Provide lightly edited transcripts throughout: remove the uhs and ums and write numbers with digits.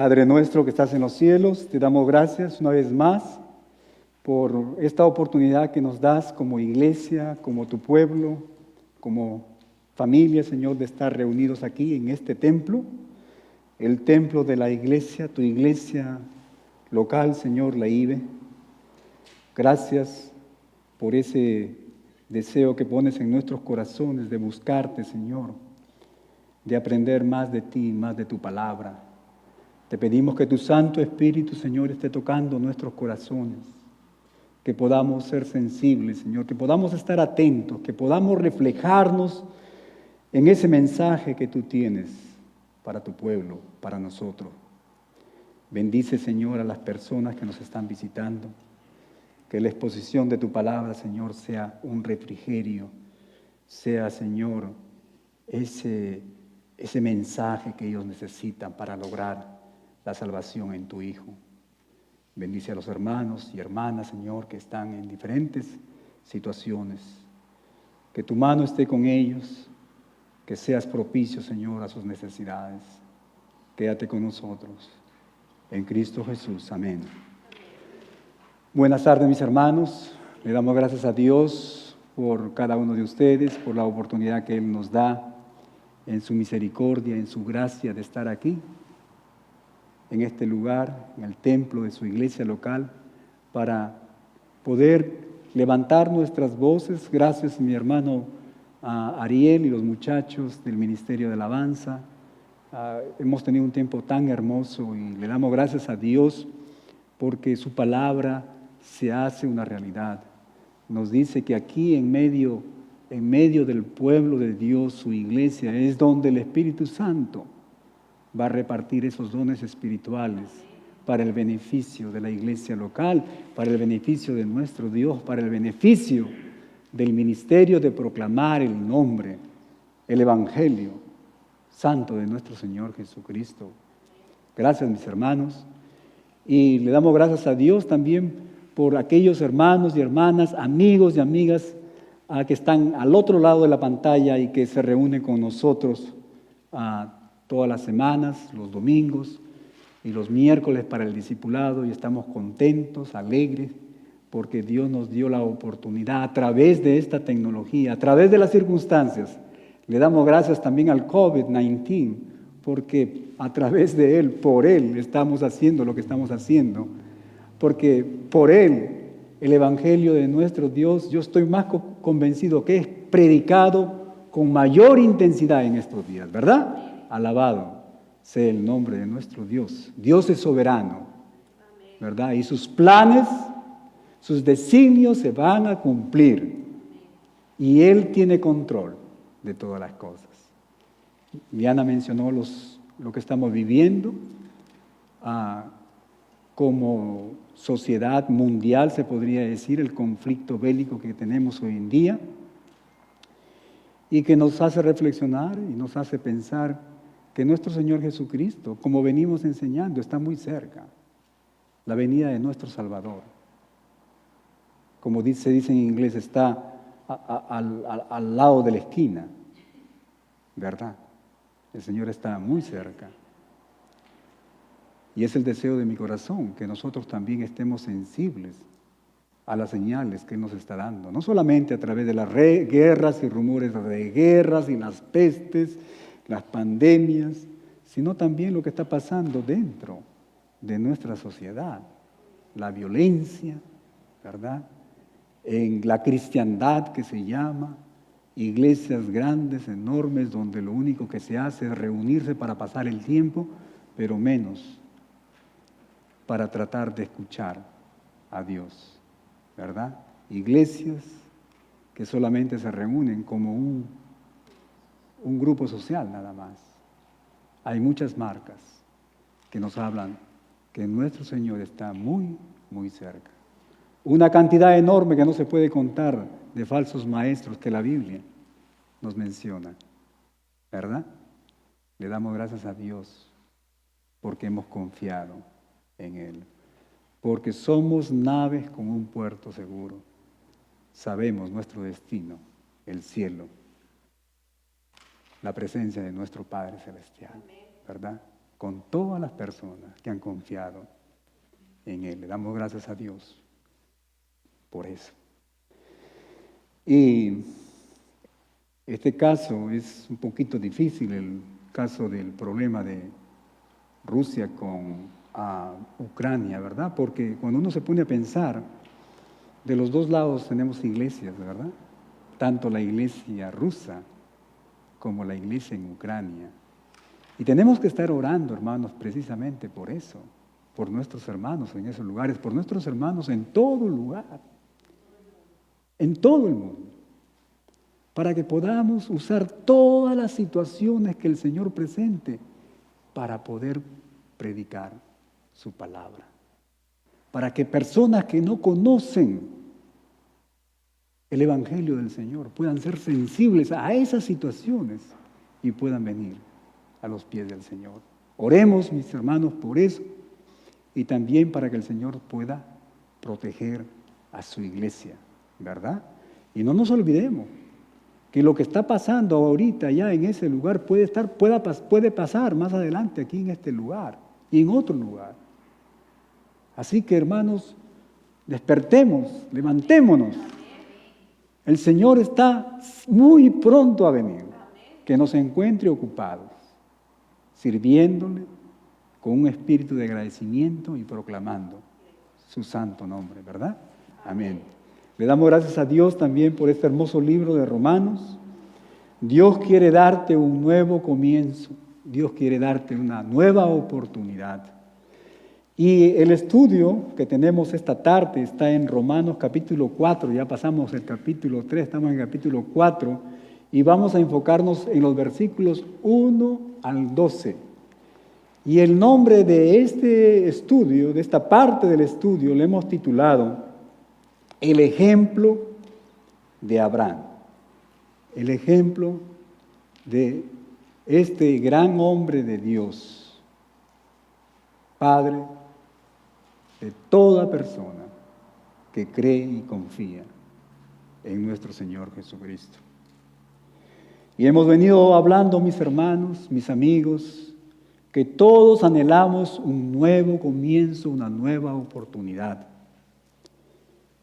Padre nuestro que estás en los cielos, te damos gracias una vez más por esta oportunidad que nos das como iglesia, como tu pueblo, como familia, Señor, de estar reunidos aquí en este templo, el templo de la iglesia, tu iglesia local, Señor, la IBE. Gracias por ese deseo que pones en nuestros corazones de buscarte, Señor, de aprender más de ti, más de tu palabra. Te pedimos que tu Santo Espíritu, Señor, esté tocando nuestros corazones, que podamos ser sensibles, Señor, que podamos estar atentos, que podamos reflejarnos en ese mensaje que tú tienes para tu pueblo, para nosotros. Bendice, Señor, a las personas que nos están visitando, que la exposición de tu palabra, Señor, sea un refrigerio, sea, Señor, ese mensaje que ellos necesitan para lograr la salvación en tu Hijo. Bendice a los hermanos y hermanas, Señor, que están en diferentes situaciones. Que tu mano esté con ellos, que seas propicio, Señor, a sus necesidades. Quédate con nosotros. En Cristo Jesús. Amén. Buenas tardes, mis hermanos. Le damos gracias a Dios por cada uno de ustedes, por la oportunidad que Él nos da en su misericordia, en su gracia de estar aquí, en este lugar, en el templo de su iglesia local, para poder levantar nuestras voces. Gracias, mi hermano Ariel y los muchachos del Ministerio de Alabanza. Hemos tenido un tiempo tan hermoso y le damos gracias a Dios porque su palabra se hace una realidad. Nos dice que aquí en medio del pueblo de Dios, su iglesia, es donde el Espíritu Santo va a repartir esos dones espirituales para el beneficio de la iglesia local, para el beneficio de nuestro Dios, para el beneficio del ministerio de proclamar el nombre, el Evangelio santo de nuestro Señor Jesucristo. Gracias, mis hermanos. Y le damos gracias a Dios también por aquellos hermanos y hermanas, amigos y amigas que están al otro lado de la pantalla y que se reúnen con nosotros todas las semanas, los domingos y los miércoles para el discipulado, y estamos contentos, alegres, porque Dios nos dio la oportunidad a través de esta tecnología, a través de las circunstancias. Le damos gracias también al COVID-19, porque a través de Él, por Él, estamos haciendo lo que estamos haciendo, porque por Él, el Evangelio de nuestro Dios, yo estoy más convencido que es predicado con mayor intensidad en estos días, ¿verdad? Alabado sea el nombre de nuestro Dios. Dios es soberano, ¿verdad? Y sus planes, sus designios se van a cumplir. Y Él tiene control de todas las cosas. Diana mencionó lo que estamos viviendo como sociedad mundial, se podría decir, el conflicto bélico que tenemos hoy en día, y que nos hace reflexionar y nos hace pensar que nuestro Señor Jesucristo, como venimos enseñando, está muy cerca, la venida de nuestro Salvador. Como se dice en inglés, está al lado de la esquina, ¿verdad? El Señor está muy cerca. Y es el deseo de mi corazón, que nosotros también estemos sensibles a las señales que Él nos está dando. No solamente a través de las guerras y rumores de guerras y las pestes, las pandemias, sino también lo que está pasando dentro de nuestra sociedad. La violencia, ¿verdad? En la cristiandad que se llama, iglesias grandes, enormes, donde lo único que se hace es reunirse para pasar el tiempo, pero menos para tratar de escuchar a Dios, ¿verdad? Iglesias que solamente se reúnen como un grupo social nada más. Hay muchas marcas que nos hablan que nuestro Señor está muy, muy cerca. Una cantidad enorme que no se puede contar de falsos maestros que la Biblia nos menciona, ¿verdad? Le damos gracias a Dios porque hemos confiado en Él, porque somos naves con un puerto seguro. Sabemos nuestro destino, el cielo, la presencia de nuestro Padre Celestial, ¿verdad? con todas las personas que han confiado en Él. Le damos gracias a Dios por eso. Y este caso es un poquito difícil, el caso del problema de Rusia con Ucrania, ¿verdad? Porque cuando uno se pone a pensar, de los dos lados tenemos iglesias, ¿verdad? Tanto la iglesia rusa como la iglesia en Ucrania. Y tenemos que estar orando, hermanos, precisamente por eso, por nuestros hermanos en esos lugares, por nuestros hermanos en todo lugar, en todo el mundo, para que podamos usar todas las situaciones que el Señor presente para poder predicar su palabra. Para que personas que no conocen el Evangelio del Señor puedan ser sensibles a esas situaciones y puedan venir a los pies del Señor. Oremos, mis hermanos, por eso y también para que el Señor pueda proteger a su iglesia, ¿verdad? Y no nos olvidemos que lo que está pasando ahorita ya en ese lugar puede pasar más adelante aquí en este lugar y en otro lugar. Así que, hermanos, despertemos, levantémonos. El Señor está muy pronto a venir. Que nos encuentre ocupados, sirviéndole con un espíritu de agradecimiento y proclamando su santo nombre, ¿verdad? Amén. Le damos gracias a Dios también por este hermoso libro de Romanos. Dios quiere darte un nuevo comienzo. Dios quiere darte una nueva oportunidad. Y el estudio que tenemos esta tarde está en Romanos capítulo 4. Ya pasamos el capítulo 3, estamos en el capítulo 4. Y vamos a enfocarnos en los versículos 1 al 12. Y el nombre de este estudio, de esta parte del estudio, le hemos titulado El ejemplo de Abraham. El ejemplo de este gran hombre de Dios, Padre de toda persona que cree y confía en nuestro Señor Jesucristo. Y hemos venido hablando, mis hermanos, mis amigos, que todos anhelamos un nuevo comienzo, una nueva oportunidad.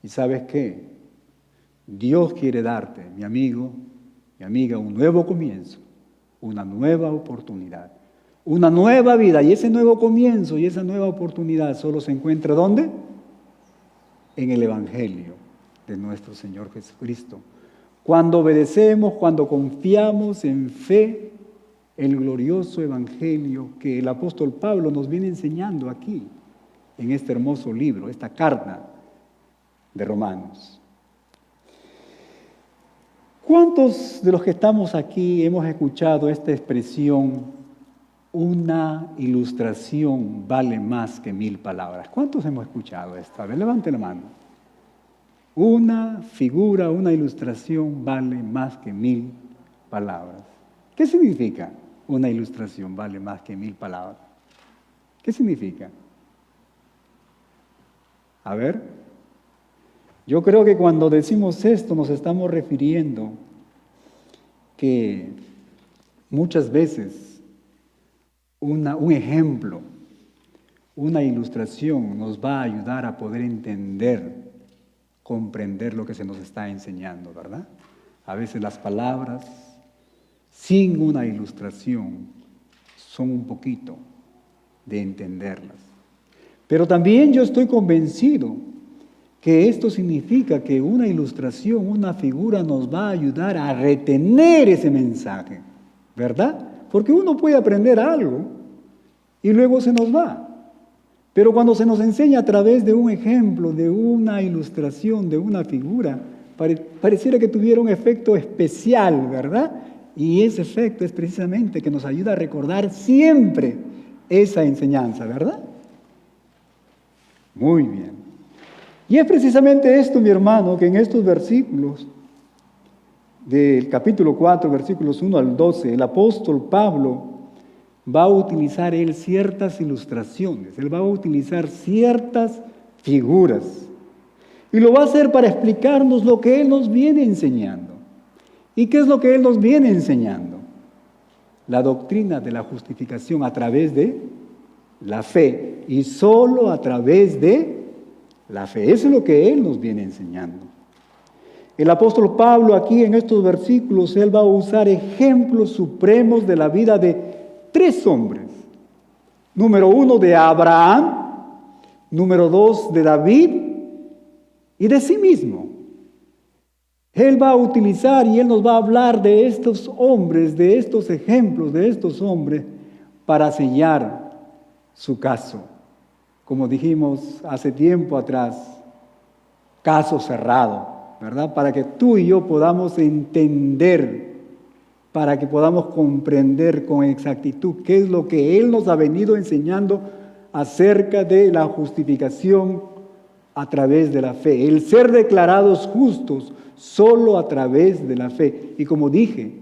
¿Y sabes qué? Dios quiere darte, mi amigo, mi amiga, un nuevo comienzo, una nueva oportunidad, una nueva vida. Y ese nuevo comienzo y esa nueva oportunidad solo se encuentra ¿dónde? En el Evangelio de nuestro Señor Jesucristo. Cuando obedecemos, cuando confiamos en fe, el glorioso Evangelio que el apóstol Pablo nos viene enseñando aquí, en este hermoso libro, esta carta de Romanos. ¿Cuántos de los que estamos aquí hemos escuchado esta expresión, una ilustración vale más que 1000 palabras? ¿Cuántos hemos escuchado esto? A ver, levante la mano. Una figura, una ilustración vale más que 1000 palabras. ¿Qué significa una ilustración vale más que 1000 palabras? ¿Qué significa? A ver, yo creo que cuando decimos esto nos estamos refiriendo que muchas veces un ejemplo, una ilustración nos va a ayudar a poder entender, comprender lo que se nos está enseñando, ¿verdad? A veces las palabras sin una ilustración son un poquito de entenderlas. Pero también yo estoy convencido que esto significa que una ilustración, una figura nos va a ayudar a retener ese mensaje, ¿verdad? Porque uno puede aprender algo y luego se nos va. Pero cuando se nos enseña a través de un ejemplo, de una ilustración, de una figura, pareciera que tuviera un efecto especial, ¿verdad? Y ese efecto es precisamente que nos ayuda a recordar siempre esa enseñanza, ¿verdad? Muy bien. Y es precisamente esto, mi hermano, que en estos versículos del capítulo 4, versículos 1 al 12, el apóstol Pablo va a utilizar él ciertas ilustraciones, él va a utilizar ciertas figuras. Y lo va a hacer para explicarnos lo que él nos viene enseñando. ¿Y qué es lo que él nos viene enseñando? la doctrina de la justificación a través de la fe, y solo a través de la fe. Eso es lo que Él nos viene enseñando. El apóstol Pablo aquí en estos versículos, él va a usar ejemplos supremos de la vida de 3 hombres. Número 1 de Abraham, número 2 de David y de sí mismo. Él va a utilizar y Él nos va a hablar de estos hombres, de estos ejemplos, de estos hombres, para sellar su caso. Como dijimos hace tiempo atrás, caso cerrado, ¿verdad? Para que tú y yo podamos entender, para que podamos comprender con exactitud qué es lo que Él nos ha venido enseñando acerca de la justificación a través de la fe. El ser declarados justos solo a través de la fe. Y como dije,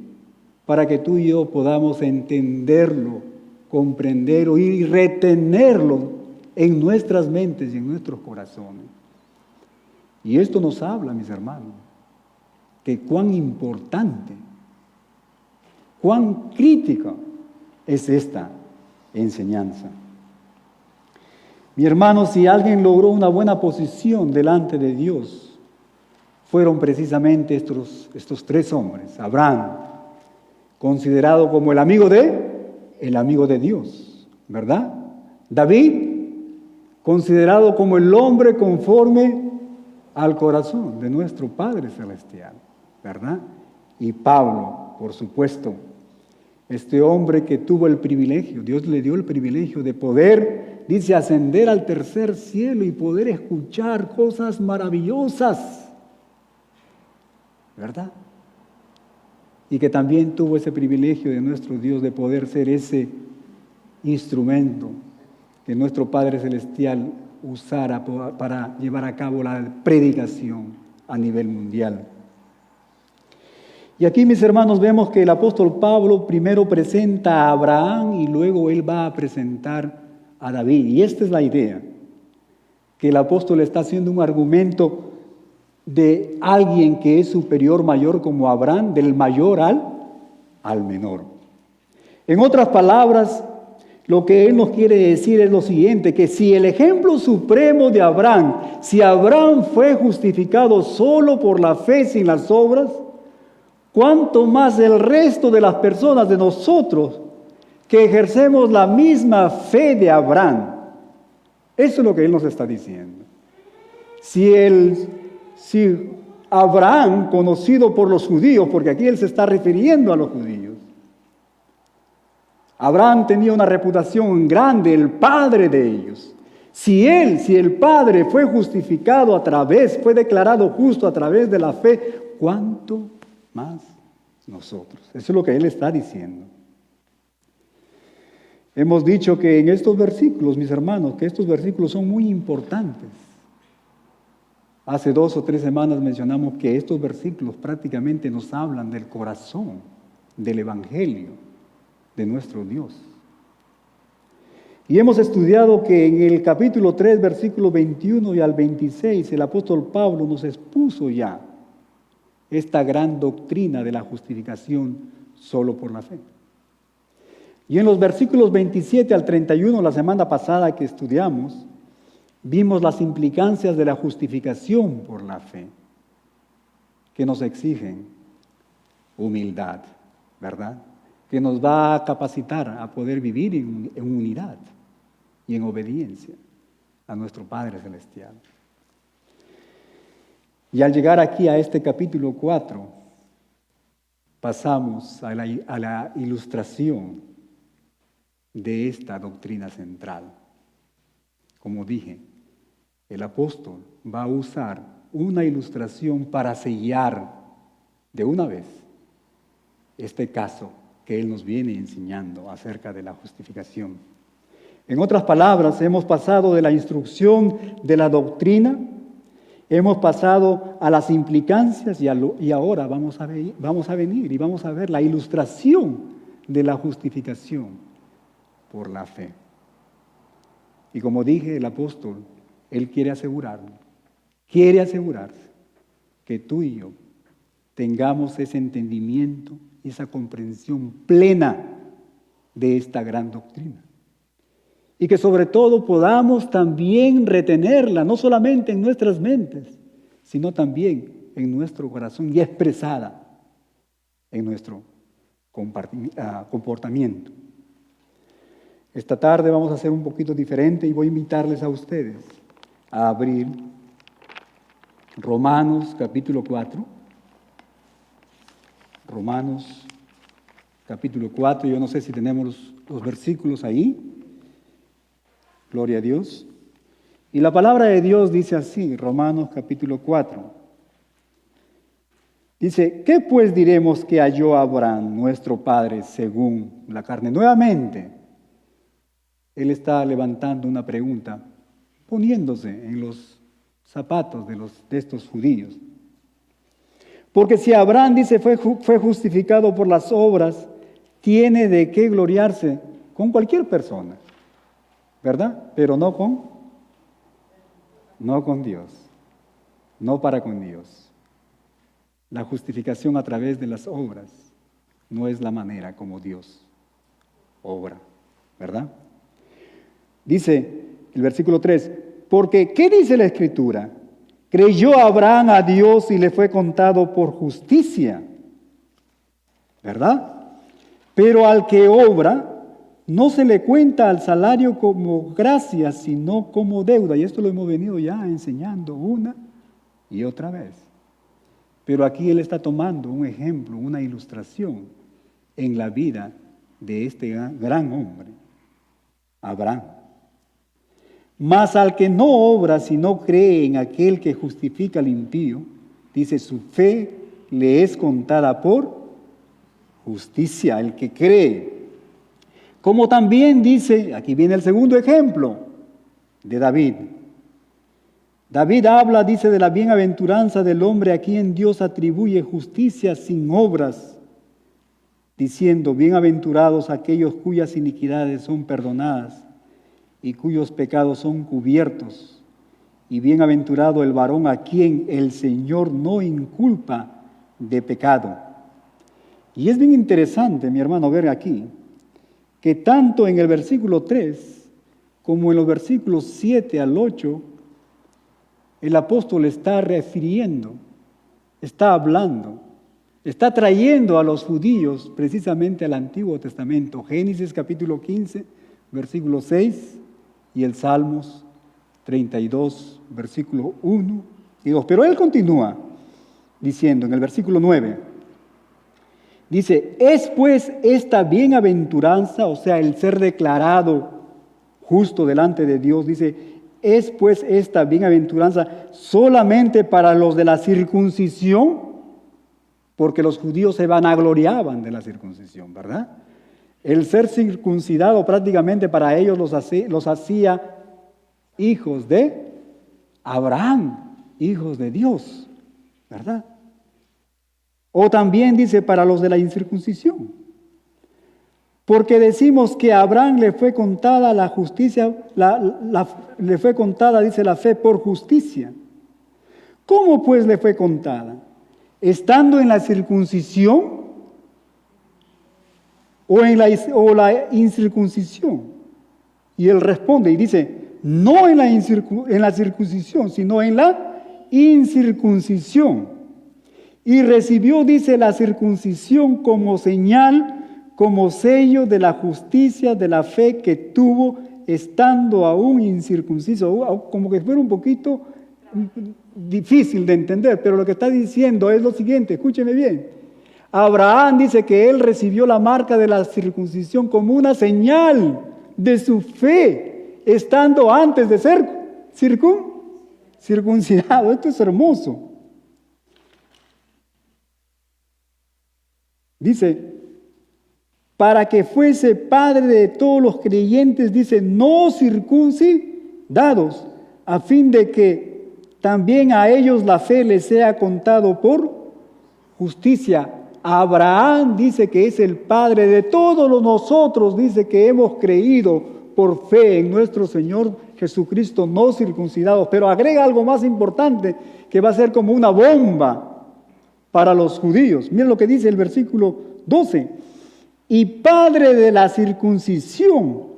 para que tú y yo podamos entenderlo, comprenderlo y retenerlo en nuestras mentes y en nuestros corazones. Y esto nos habla, mis hermanos, que cuán importante, cuán crítica es esta enseñanza. Mi hermano, si alguien logró una buena posición delante de Dios, fueron precisamente estos 3 hombres. Abraham, considerado como el amigo de Dios, ¿verdad? David, considerado como el hombre conforme al corazón de nuestro Padre Celestial, ¿verdad? Y Pablo, por supuesto, este hombre que tuvo el privilegio, Dios le dio el privilegio de poder, dice, ascender al tercer cielo y poder escuchar cosas maravillosas, ¿verdad? Y que también tuvo ese privilegio de nuestro Dios de poder ser ese instrumento que nuestro Padre Celestial usara para llevar a cabo la predicación a nivel mundial. Y aquí, mis hermanos, vemos que el apóstol Pablo primero presenta a Abraham y luego él va a presentar a David. Y esta es la idea, que el apóstol está haciendo un argumento de alguien que es superior, mayor como Abraham, del mayor al menor. En otras palabras, lo que él nos quiere decir es lo siguiente, que si el ejemplo supremo de Abraham, si Abraham fue justificado solo por la fe sin las obras, ¿cuánto más el resto de las personas, de nosotros, que ejercemos la misma fe de Abraham? Eso es lo que él nos está diciendo. Si Abraham, conocido por los judíos, porque aquí él se está refiriendo a los judíos, Abraham tenía una reputación grande, el padre de ellos. Si el padre fue justificado fue declarado justo a través de la fe, ¿cuánto más nosotros? Eso es lo que él está diciendo. Hemos dicho que en estos versículos, mis hermanos, que estos versículos son muy importantes. Hace 2 o 3 semanas mencionamos que estos versículos prácticamente nos hablan del corazón, del evangelio de nuestro Dios. Y hemos estudiado que en el capítulo 3, versículos 21 y al 26, el apóstol Pablo nos expuso ya esta gran doctrina de la justificación solo por la fe. Y en los versículos 27 al 31, la semana pasada que estudiamos, vimos las implicancias de la justificación por la fe, que nos exigen humildad, ¿verdad? Que nos va a capacitar a poder vivir en unidad y en obediencia a nuestro Padre Celestial. Y al llegar aquí a este capítulo 4, pasamos a la ilustración de esta doctrina central. Como dije, el apóstol va a usar una ilustración para sellar de una vez este caso que él nos viene enseñando acerca de la justificación. En otras palabras, hemos pasado de la instrucción de la doctrina, hemos pasado a las implicancias y ahora vamos a venir y vamos a ver la ilustración de la justificación por la fe. Y como dije, el apóstol, él quiere asegurarse que tú y yo tengamos ese entendimiento y esa comprensión plena de esta gran doctrina. Y que sobre todo podamos también retenerla, no solamente en nuestras mentes, sino también en nuestro corazón y expresada en nuestro comportamiento. Esta tarde vamos a hacer un poquito diferente y voy a invitarles a ustedes a abrir Romanos capítulo 4. Romanos capítulo 4, yo no sé si tenemos los versículos ahí. Gloria a Dios. Y la palabra de Dios dice así, Romanos capítulo 4. Dice, ¿qué pues diremos que halló Abraham, nuestro padre, según la carne? Nuevamente, él está levantando una pregunta, poniéndose en los zapatos de estos judíos. Porque si Abraham, dice, fue justificado por las obras, tiene de qué gloriarse con cualquier persona, ¿verdad? Pero no con Dios, no para con Dios. La justificación a través de las obras no es la manera como Dios obra, ¿verdad? Dice el versículo 3, porque ¿qué dice la Escritura? Creyó Abraham a Dios y le fue contado por justicia, ¿verdad? Pero al que obra, no se le cuenta al salario como gracia, sino como deuda. Y esto lo hemos venido ya enseñando una y otra vez. Pero aquí él está tomando un ejemplo, una ilustración en la vida de este gran hombre, Abraham. Mas al que no obra, sino cree en aquel que justifica al impío, dice, su fe le es contada por justicia, el que cree. Como también dice, aquí viene el segundo ejemplo de David. David habla, dice, de la bienaventuranza del hombre a quien Dios atribuye justicia sin obras, diciendo, bienaventurados aquellos cuyas iniquidades son perdonadas y cuyos pecados son cubiertos, y bienaventurado el varón a quien el Señor no inculpa de pecado. Y es bien interesante, mi hermano, ver aquí, que tanto en el versículo 3 como en los versículos 7 al 8, el apóstol está refiriendo, está hablando, está trayendo a los judíos precisamente al Antiguo Testamento. Génesis capítulo 15, versículo 6 y el Salmos 32, versículo 1 y 2. Pero él continúa diciendo en el versículo 9, dice, es pues esta bienaventuranza, o sea, el ser declarado justo delante de Dios, dice, es pues esta bienaventuranza solamente para los de la circuncisión, porque los judíos se vanagloriaban de la circuncisión, ¿verdad? El ser circuncidado prácticamente para ellos los hacía hijos de Abraham, hijos de Dios, ¿verdad? O también dice para los de la incircuncisión. Porque decimos que a Abraham le fue contada la justicia, le fue contada, dice, la fe por justicia. ¿Cómo pues le fue contada? ¿Estando en la circuncisión o la incircuncisión? Y él responde y dice, no en la circuncisión, sino en la incircuncisión. Y recibió, dice, la circuncisión como señal, como sello de la justicia, de la fe que tuvo estando aún incircunciso. Como que fuera un poquito difícil de entender, pero lo que está diciendo es lo siguiente, escúcheme bien. Abraham dice que él recibió la marca de la circuncisión como una señal de su fe, estando antes de ser circuncidado. Esto es hermoso. Dice, para que fuese padre de todos los creyentes, dice, no circuncidados, a fin de que también a ellos la fe les sea contado por justicia. Abraham dice que es el padre de todos nosotros, dice que hemos creído por fe en nuestro Señor Jesucristo, no circuncidados. Pero agrega algo más importante, que va a ser como una bomba para los judíos. Miren lo que dice el versículo 12. y Padre de la circuncisión,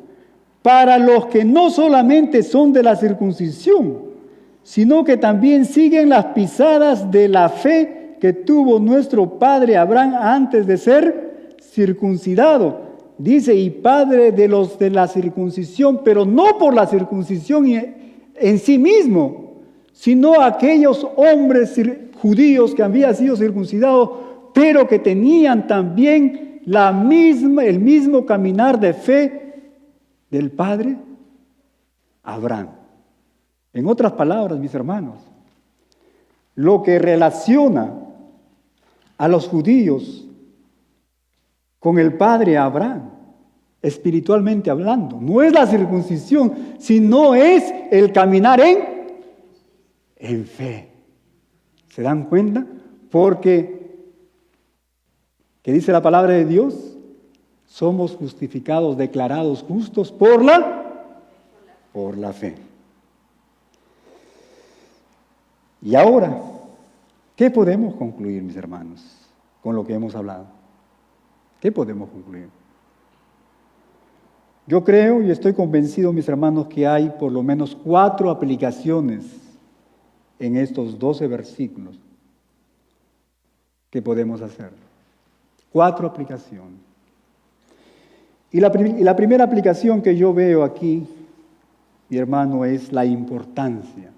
para los que no solamente son de la circuncisión, sino que también siguen las pisadas de la fe que tuvo nuestro padre Abraham antes de ser circuncidado. Dice, y padre de los de la circuncisión, pero no por la circuncisión en sí mismo, sino aquellos hombres judíos que habían sido circuncidados, pero que tenían también el mismo caminar de fe del padre Abraham. En otras palabras, mis hermanos, lo que relaciona a los judíos con el padre Abraham, espiritualmente hablando, no es la circuncisión, sino es el caminar en fe. ¿Se dan cuenta? Porque, ¿qué dice la palabra de Dios? Somos justificados, declarados justos por la fe. Y ahora, ¿qué podemos concluir, mis hermanos, con lo que hemos hablado? ¿Qué podemos concluir? Yo creo y estoy convencido, mis hermanos, que hay por lo menos 4 aplicaciones en estos 12 versículos que podemos hacer. 4 aplicaciones. Y la primera aplicación que yo veo aquí, mi hermano, es la importancia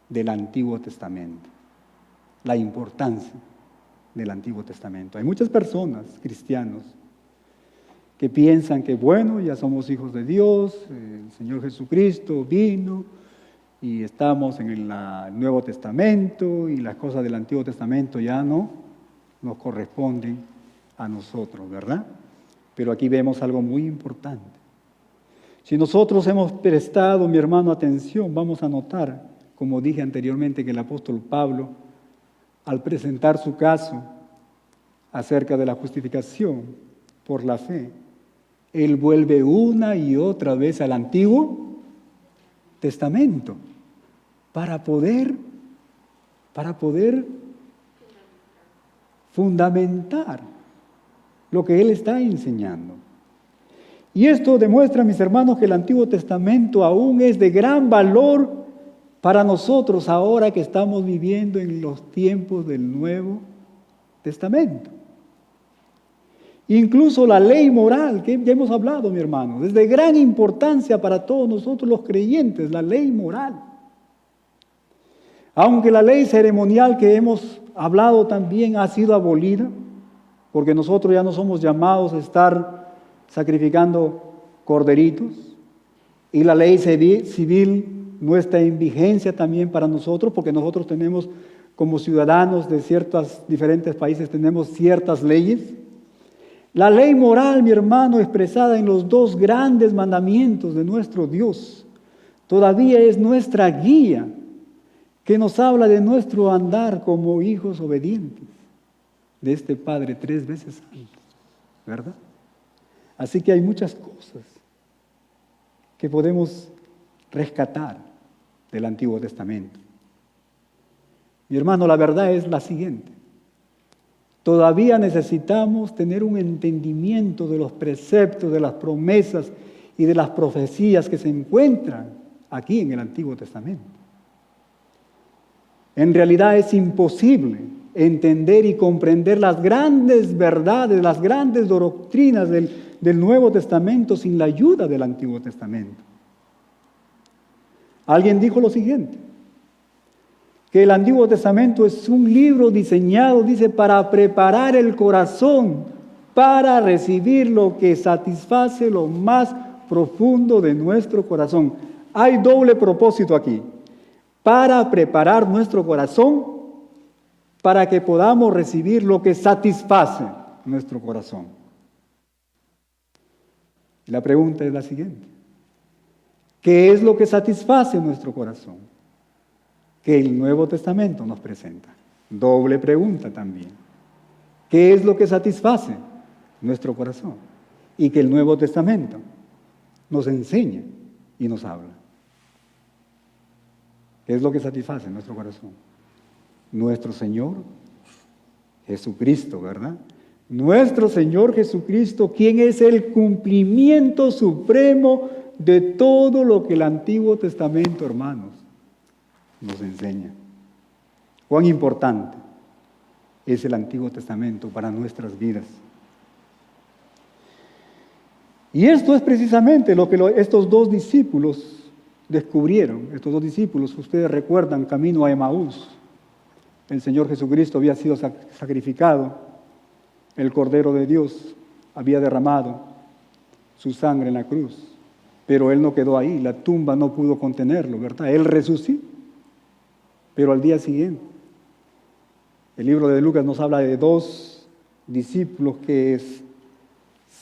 del Antiguo Testamento. La importancia del Antiguo Testamento. Hay muchas personas, cristianos, que piensan que, bueno, ya somos hijos de Dios, el Señor Jesucristo vino y estamos en el Nuevo Testamento y las cosas del Antiguo Testamento ya no nos corresponden a nosotros, ¿verdad? Pero aquí vemos algo muy importante. Si nosotros hemos prestado, mi hermano, atención, vamos a notar, como dije anteriormente, que el apóstol Pablo, al presentar su caso acerca de la justificación por la fe, él vuelve una y otra vez al Antiguo Testamento para poder fundamentar lo que él está enseñando. Y esto demuestra, mis hermanos, que el Antiguo Testamento aún es de gran valor para nosotros ahora que estamos viviendo en los tiempos del Nuevo Testamento. Incluso la ley moral, que ya hemos hablado, mi hermano, es de gran importancia para todos nosotros los creyentes, la ley moral. Aunque la ley ceremonial que hemos hablado también ha sido abolida, porque nosotros ya no somos llamados a estar sacrificando corderitos, y la ley civil no está en vigencia también para nosotros, porque nosotros tenemos, como ciudadanos de ciertos diferentes países, tenemos ciertas leyes. La ley moral, mi hermano, expresada en los 2 grandes mandamientos de nuestro Dios, todavía es nuestra guía, que nos habla de nuestro andar como hijos obedientes de este Padre 3 veces santo, ¿verdad? Así que hay muchas cosas que podemos rescatar del Antiguo Testamento. Mi hermano, la verdad es la siguiente. Todavía necesitamos tener un entendimiento de los preceptos, de las promesas y de las profecías que se encuentran aquí en el Antiguo Testamento. En realidad es imposible entender y comprender las grandes verdades, las grandes doctrinas del Nuevo Testamento sin la ayuda del Antiguo Testamento. Alguien dijo lo siguiente, que el Antiguo Testamento es un libro diseñado, dice, para preparar el corazón, para recibir lo que satisface lo más profundo de nuestro corazón. Hay doble propósito aquí, para preparar nuestro corazón, para que podamos recibir lo que satisface nuestro corazón. Y la pregunta es la siguiente, ¿qué es lo que satisface nuestro corazón? Que el Nuevo Testamento nos presenta. Doble pregunta también. ¿Qué es lo que satisface nuestro corazón? Y que el Nuevo Testamento nos enseña y nos habla. ¿Qué es lo que satisface nuestro corazón? Nuestro Señor Jesucristo, ¿verdad? nuestro Señor Jesucristo, quien es el cumplimiento supremo de todo lo que el Antiguo Testamento, hermanos, nos enseña. Cuán importante es el Antiguo Testamento para nuestras vidas. Y esto es precisamente lo que estos dos discípulos descubrieron. Estos dos discípulos, ustedes recuerdan, camino a Emaús. El Señor Jesucristo había sido sacrificado, el Cordero de Dios había derramado su sangre en la cruz, pero Él no quedó ahí, la tumba no pudo contenerlo, ¿verdad? Él resucitó, pero al día siguiente, el libro de Lucas nos habla de dos discípulos que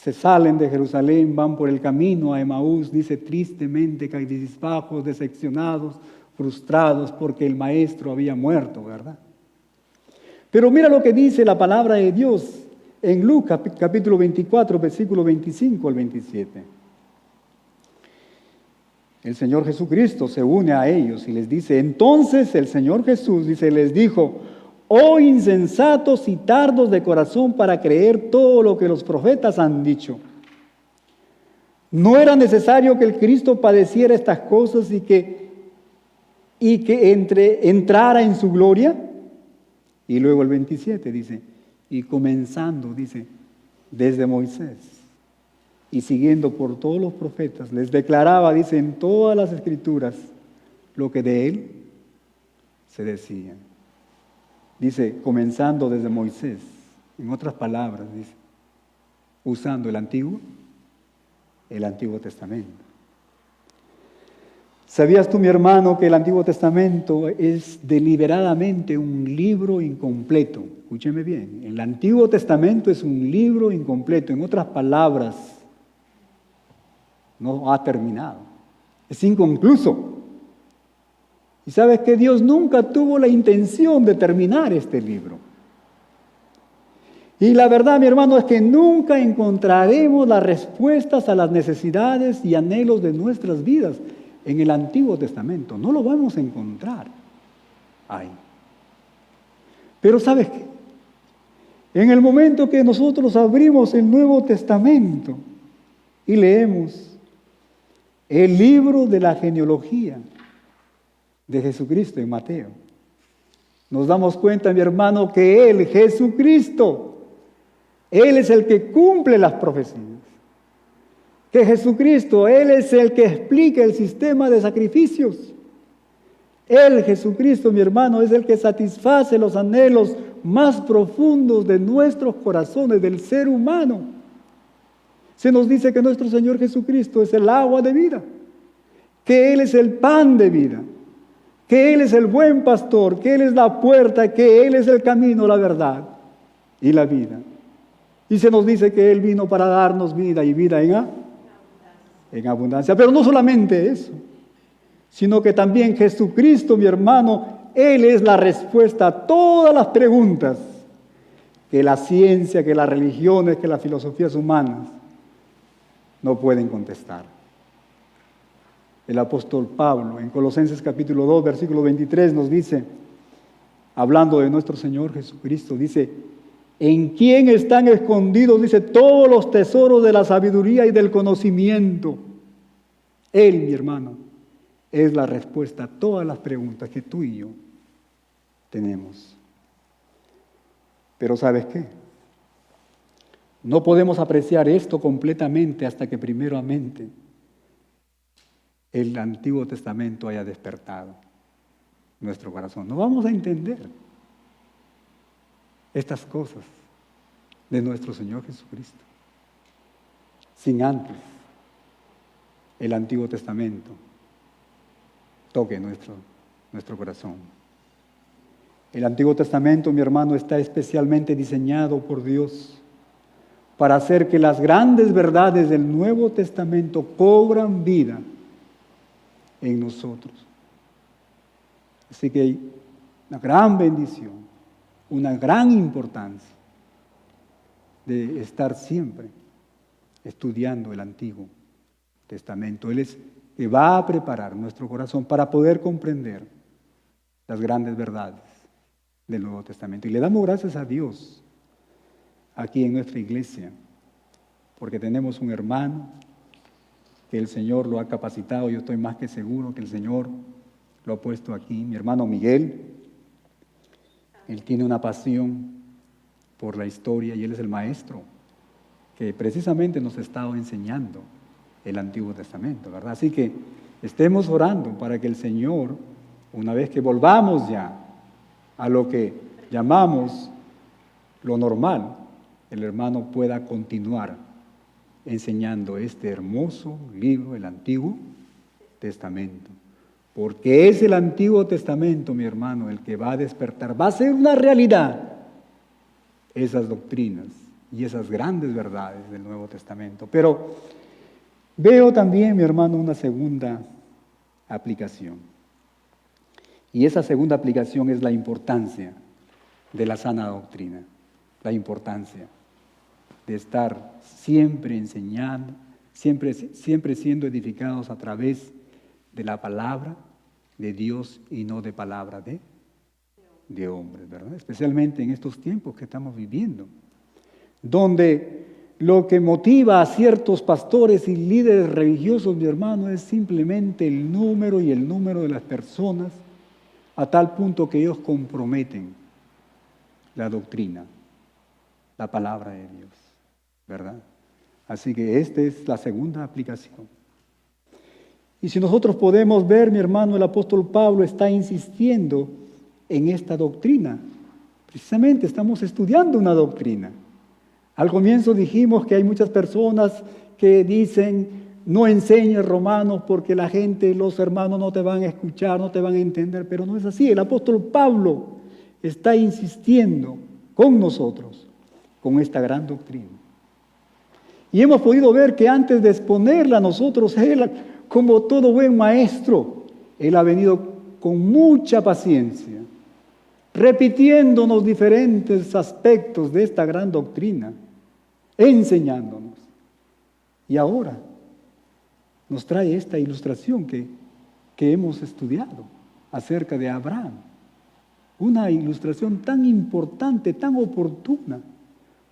se salen de Jerusalén, van por el camino a Emaús, dice tristemente, cabizbajos, decepcionados, frustrados porque el maestro había muerto, ¿verdad? Pero mira lo que dice la palabra de Dios en Lucas capítulo 24, versículo 25 al 27. El Señor Jesucristo se une a ellos y les dice, entonces el Señor Jesús, dice, les dijo, oh insensatos y tardos de corazón para creer todo lo que los profetas han dicho. ¿No era necesario que el Cristo padeciera estas cosas y que entrara en su gloria? Y luego el 27 dice, y comenzando, dice, desde Moisés y siguiendo por todos los profetas, les declaraba, dice, en todas las escrituras, lo que de él se decía. Dice, comenzando desde Moisés, en otras palabras, dice, usando el Antiguo Testamento. ¿Sabías tú, mi hermano, que el Antiguo Testamento es deliberadamente un libro incompleto? Escúcheme bien, el Antiguo Testamento es un libro incompleto, en otras palabras, no ha terminado, es inconcluso. Y sabes que Dios nunca tuvo la intención de terminar este libro. Y la verdad, mi hermano, es que nunca encontraremos las respuestas a las necesidades y anhelos de nuestras vidas en el Antiguo Testamento. No lo vamos a encontrar ahí. Pero ¿sabes qué? En el momento que nosotros abrimos el Nuevo Testamento y leemos el libro de la genealogía de Jesucristo en Mateo, nos damos cuenta, mi hermano, que Él, Jesucristo, Él es el que cumple las profecías. Que Jesucristo, Él es el que explica el sistema de sacrificios. Él, Jesucristo, mi hermano, es el que satisface los anhelos más profundos de nuestros corazones, del ser humano. Se nos dice que nuestro Señor Jesucristo es el agua de vida, que Él es el pan de vida, que Él es el buen pastor, que Él es la puerta, que Él es el camino, la verdad y la vida. Y se nos dice que Él vino para darnos vida y vida en abundancia. Pero no solamente eso, sino que también Jesucristo, mi hermano, Él es la respuesta a todas las preguntas que la ciencia, que las religiones, que las filosofías humanas no pueden contestar. El apóstol Pablo, en Colosenses capítulo 2, versículo 23, nos dice, hablando de nuestro Señor Jesucristo, dice, ¿en quién están escondidos, dice, todos los tesoros de la sabiduría y del conocimiento? Él, mi hermano, es la respuesta a todas las preguntas que tú y yo tenemos. Pero ¿sabes qué? No podemos apreciar esto completamente hasta que primeramente el Antiguo Testamento haya despertado nuestro corazón. No vamos a entender estas cosas de nuestro Señor Jesucristo sin antes el Antiguo Testamento toque nuestro corazón. El Antiguo Testamento, mi hermano, está especialmente diseñado por Dios para hacer que las grandes verdades del Nuevo Testamento cobran vida en nosotros. Así que hay una gran bendición, una gran importancia de estar siempre estudiando el Antiguo Testamento. Él es que va a preparar nuestro corazón para poder comprender las grandes verdades del Nuevo Testamento. Y le damos gracias a Dios aquí en nuestra iglesia, porque tenemos un hermano que el Señor lo ha capacitado. Yo estoy más que seguro que el Señor lo ha puesto aquí. Mi hermano Miguel, él tiene una pasión por la historia y él es el maestro que precisamente nos ha estado enseñando el Antiguo Testamento, ¿verdad? Así que estemos orando para que el Señor, una vez que volvamos ya a lo que llamamos lo normal, el hermano pueda continuar enseñando este hermoso libro, el Antiguo Testamento. Porque es el Antiguo Testamento, mi hermano, el que va a despertar, va a ser una realidad esas doctrinas y esas grandes verdades del Nuevo Testamento. Pero veo también, mi hermano, una segunda aplicación. Y esa segunda aplicación es la importancia de la sana doctrina, la importancia de estar siempre enseñando, siempre siendo edificados a través de la palabra de Dios y no de palabra de hombres, ¿verdad? Especialmente en estos tiempos que estamos viviendo, donde lo que motiva a ciertos pastores y líderes religiosos, mi hermano, es simplemente el número y el número de las personas, a tal punto que ellos comprometen la doctrina, la palabra de Dios, ¿verdad? Así que esta es la segunda aplicación. Y si nosotros podemos ver, mi hermano, el apóstol Pablo está insistiendo en esta doctrina. Precisamente estamos estudiando una doctrina. Al comienzo dijimos que hay muchas personas que dicen, no enseñes Romanos porque la gente, los hermanos no te van a escuchar, no te van a entender, pero no es así. El apóstol Pablo está insistiendo con nosotros, con esta gran doctrina. Y hemos podido ver que antes de exponerla a nosotros, él, como todo buen maestro, él ha venido con mucha paciencia, repitiéndonos diferentes aspectos de esta gran doctrina, enseñándonos. Y ahora nos trae esta ilustración que hemos estudiado acerca de Abraham. Una ilustración tan importante, tan oportuna,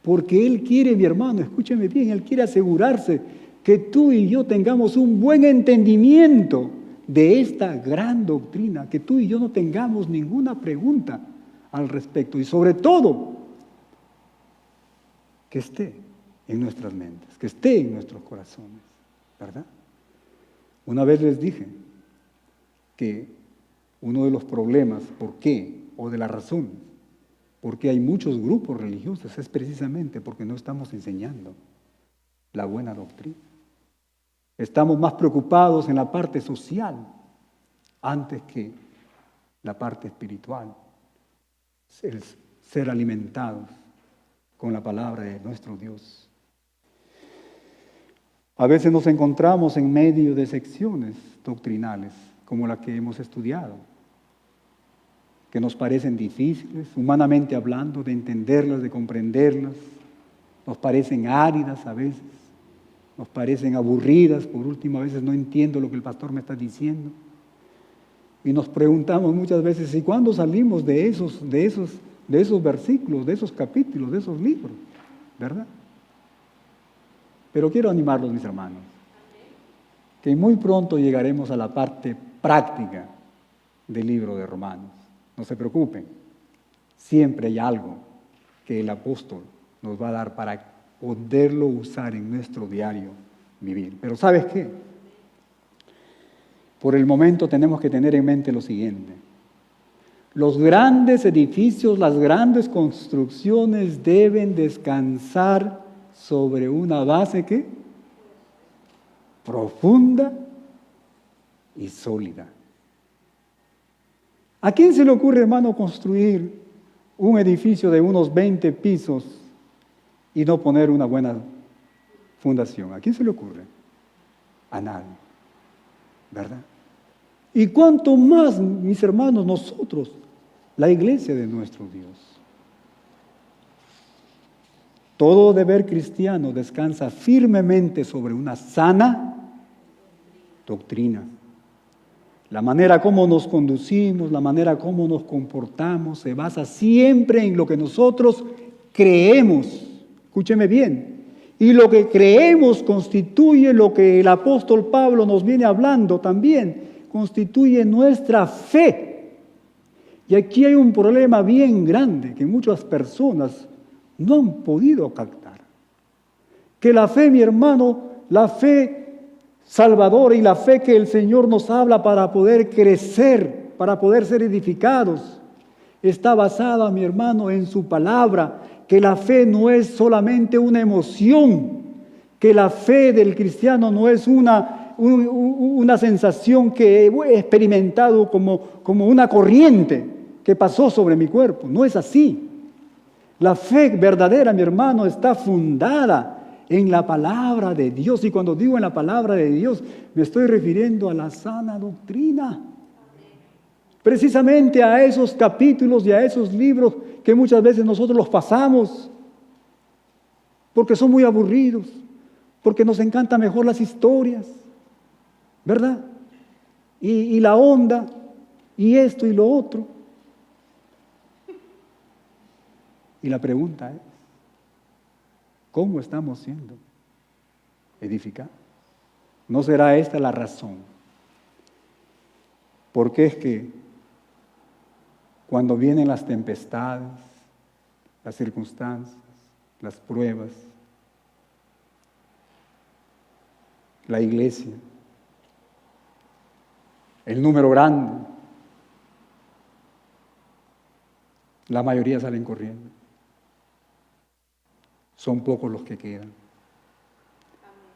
porque él quiere, mi hermano, escúcheme bien, él quiere asegurarse que tú y yo tengamos un buen entendimiento de esta gran doctrina, que tú y yo no tengamos ninguna pregunta al respecto y sobre todo que esté en nuestras mentes, que esté en nuestros corazones, ¿verdad? Una vez les dije que uno de los problemas, ¿por qué? O de la razón, por qué hay muchos grupos religiosos, es precisamente porque no estamos enseñando la buena doctrina. Estamos más preocupados en la parte social antes que la parte espiritual. El ser alimentados con la palabra de nuestro Dios. A veces nos encontramos en medio de secciones doctrinales, como la que hemos estudiado, que nos parecen difíciles, humanamente hablando, de entenderlas, de comprenderlas, nos parecen áridas a veces, nos parecen aburridas, por último, a veces no entiendo lo que el pastor me está diciendo. Y nos preguntamos muchas veces, ¿y cuándo salimos de esos versículos, de esos capítulos, de esos libros? ¿Verdad? Pero quiero animarlos, mis hermanos, que muy pronto llegaremos a la parte práctica del libro de Romanos. No se preocupen, siempre hay algo que el apóstol nos va a dar para poderlo usar en nuestro diario vivir. Pero ¿sabes qué? Por el momento tenemos que tener en mente lo siguiente. Los grandes edificios, las grandes construcciones deben descansar sobre una base ¿qué? Profunda y sólida. ¿A quién se le ocurre, hermano, construir un edificio de unos 20 pisos y no poner una buena fundación? ¿A quién se le ocurre? A nadie, ¿verdad? Y cuánto más, mis hermanos, nosotros, la iglesia de nuestro Dios. Todo deber cristiano descansa firmemente sobre una sana doctrina. La manera como nos conducimos, la manera como nos comportamos, se basa siempre en lo que nosotros creemos Escúcheme bien. Y lo que creemos constituye lo que el apóstol Pablo nos viene hablando también, constituye nuestra fe. Y aquí hay un problema bien grande que muchas personas no han podido captar. Que la fe, mi hermano, la fe salvadora y la fe que el Señor nos habla para poder crecer, para poder ser edificados, está basada, mi hermano, en su palabra. Que la fe no es solamente una emoción, que la fe del cristiano no es una sensación que he experimentado como una corriente que pasó sobre mi cuerpo. No es así. La fe verdadera, mi hermano, está fundada en la palabra de Dios. Y cuando digo en la palabra de Dios, me estoy refiriendo a la sana doctrina. Precisamente a esos capítulos y a esos libros que muchas veces nosotros los pasamos porque son muy aburridos, porque nos encantan mejor las historias, ¿verdad? Y la onda, y esto y lo otro. Y la pregunta es, ¿cómo estamos siendo edificados? ¿No será esta la razón? Porque es que cuando vienen las tempestades, las circunstancias, las pruebas, la iglesia, el número grande, la mayoría salen corriendo. Son pocos los que quedan.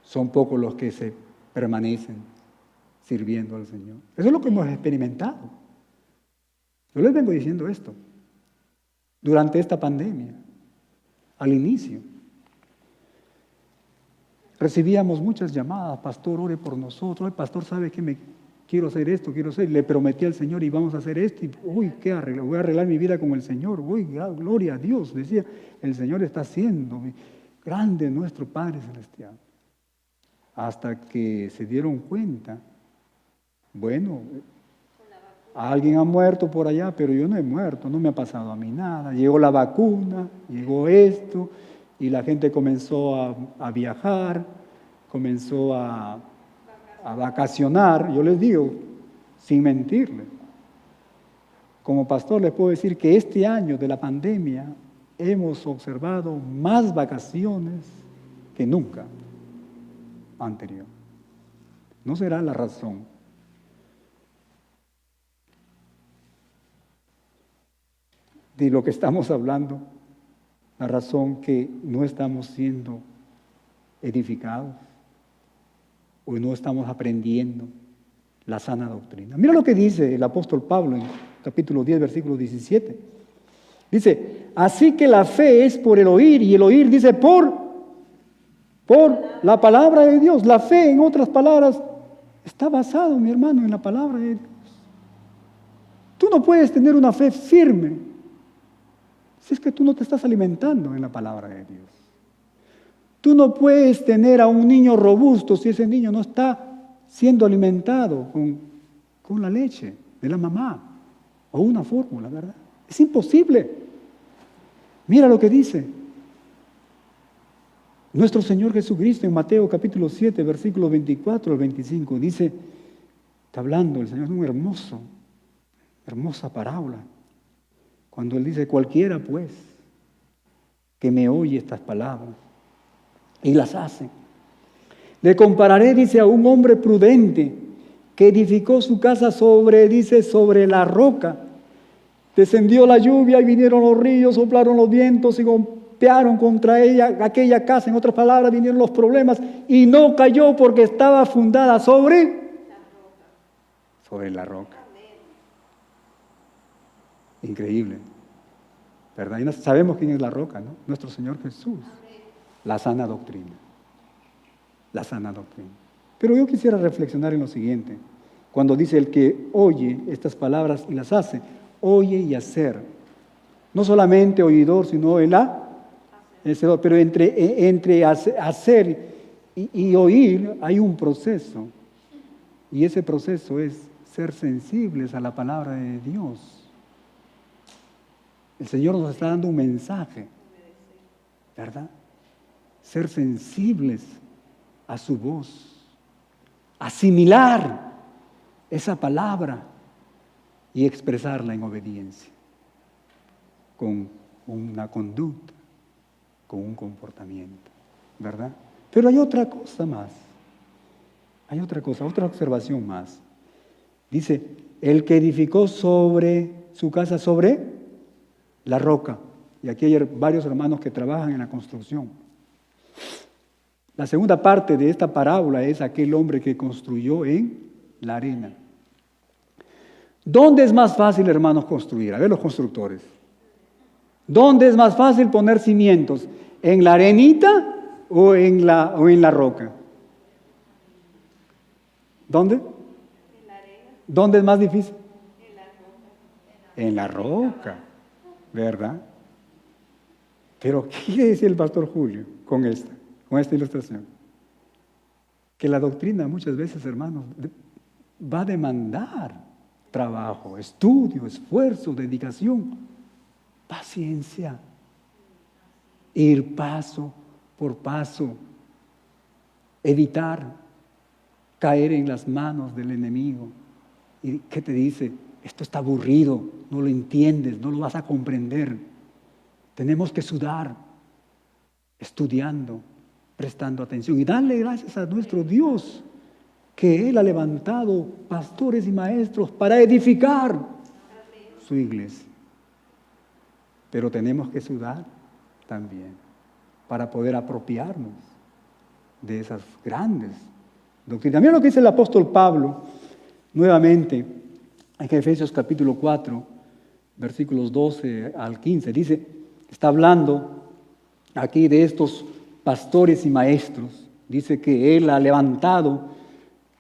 Son pocos los que se permanecen sirviendo al Señor. Eso es lo que hemos experimentado. Yo les vengo diciendo esto durante esta pandemia, al inicio. Recibíamos muchas llamadas, pastor, ore por nosotros, el pastor sabe que quiero hacer esto, le prometí al Señor y vamos a hacer esto, y uy, ¿qué arreglo? Voy a arreglar mi vida con el Señor, uy, gloria a Dios, decía, el Señor está haciendo, grande nuestro Padre Celestial. Hasta que se dieron cuenta, bueno, alguien ha muerto por allá, pero yo no he muerto, no me ha pasado a mí nada. Llegó la vacuna, llegó esto, y la gente comenzó a viajar, comenzó a vacacionar. Yo les digo, sin mentirles, como pastor les puedo decir que este año de la pandemia hemos observado más vacaciones que nunca anterior. ¿No será la razón de lo que estamos hablando, la razón que no estamos siendo edificados o no estamos aprendiendo la sana doctrina? Mira lo que dice el apóstol Pablo en capítulo 10, versículo 17. Dice, así que la fe es por el oír, y el oír dice por la palabra de Dios. La fe, en otras palabras, está basado, mi hermano, en la palabra de Dios. Tú no puedes tener una fe firme si es que tú no te estás alimentando en la palabra de Dios. Tú no puedes tener a un niño robusto si ese niño no está siendo alimentado con la leche de la mamá o una fórmula, ¿verdad? Es imposible. Mira lo que dice nuestro Señor Jesucristo en Mateo capítulo 7, versículos 24 al 25. Dice, está hablando el Señor, es una hermosa parábola. Cuando Él dice, cualquiera pues que me oye estas palabras y las hace, le compararé, dice, a un hombre prudente que edificó su casa sobre la roca. Descendió la lluvia y vinieron los ríos, soplaron los vientos y golpearon contra aquella casa. En otras palabras, vinieron los problemas y no cayó porque estaba fundada sobre la roca. Increíble, ¿verdad? Y sabemos quién es la roca, ¿no? Nuestro Señor Jesús. La sana doctrina. La sana doctrina. Pero yo quisiera reflexionar en lo siguiente. Cuando dice el que oye estas palabras y las hace, oye y hacer. No solamente oidor, sino el hacedor. Pero entre hacer y oír hay un proceso. Y ese proceso es ser sensibles a la palabra de Dios. El Señor nos está dando un mensaje, ¿verdad? ser sensibles a su voz, asimilar esa palabra y expresarla en obediencia, con una conducta, con un comportamiento, ¿verdad? Pero hay otra cosa más, hay otra cosa, otra observación más. Dice, el que edificó sobre su casa, sobre la roca. Y aquí hay varios hermanos que trabajan en la construcción. La segunda parte de esta parábola es aquel hombre que construyó en la arena. ¿Dónde es más fácil, hermanos, construir? A ver, los constructores. ¿Dónde es más fácil poner cimientos? ¿En la arenita o en la roca? ¿Dónde? En la arena. ¿Dónde es más difícil? En la roca. En la roca, ¿verdad? Pero, ¿qué quiere decir el pastor Julio con esta ilustración? Que la doctrina muchas veces, hermanos, va a demandar trabajo, estudio, esfuerzo, dedicación, paciencia, ir paso por paso, evitar caer en las manos del enemigo. ¿Y qué te dice? Esto está aburrido, no lo entiendes, no lo vas a comprender. Tenemos que sudar, estudiando, prestando atención y darle gracias a nuestro Dios que Él ha levantado pastores y maestros para edificar su iglesia. Pero tenemos que sudar también para poder apropiarnos de esas grandes doctrinas. Mira lo que dice el apóstol Pablo nuevamente en Efesios capítulo 4, versículos 12 al 15. Dice, está hablando aquí de estos pastores y maestros. Dice que Él ha levantado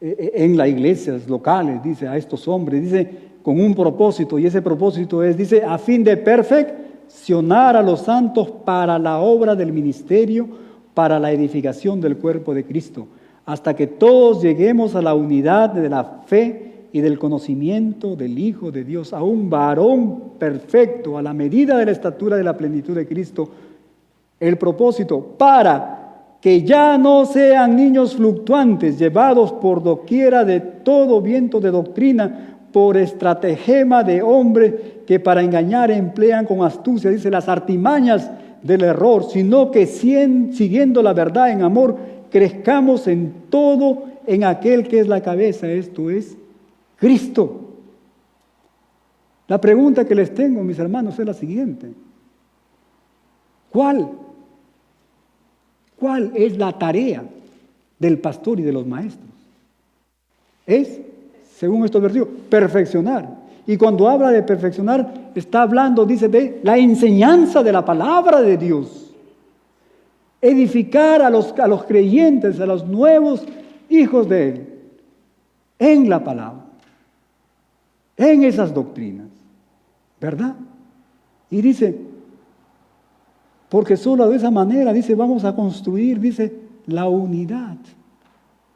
en las iglesias locales, dice, a estos hombres, dice, con un propósito, y ese propósito es, dice, a fin de perfeccionar a los santos para la obra del ministerio, para la edificación del cuerpo de Cristo, hasta que todos lleguemos a la unidad de la fe y del conocimiento del Hijo de Dios, a un varón perfecto, a la medida de la estatura de la plenitud de Cristo. El propósito, para que ya no sean niños fluctuantes, llevados por doquiera de todo viento de doctrina, por estratagema de hombres que para engañar emplean con astucia, dice, las artimañas del error, sino que siguiendo la verdad en amor, crezcamos en todo en aquel que es la cabeza, esto es Cristo. La pregunta que les tengo, mis hermanos, es la siguiente. ¿Cuál es la tarea del pastor y de los maestros? Es, según estos versículos, perfeccionar. Y cuando habla de perfeccionar, está hablando, dice, de la enseñanza de la palabra de Dios. Edificar a los creyentes, a los nuevos hijos de Él, en la palabra, en esas doctrinas, ¿verdad? Y dice, porque solo de esa manera, dice, vamos a construir, dice, la unidad.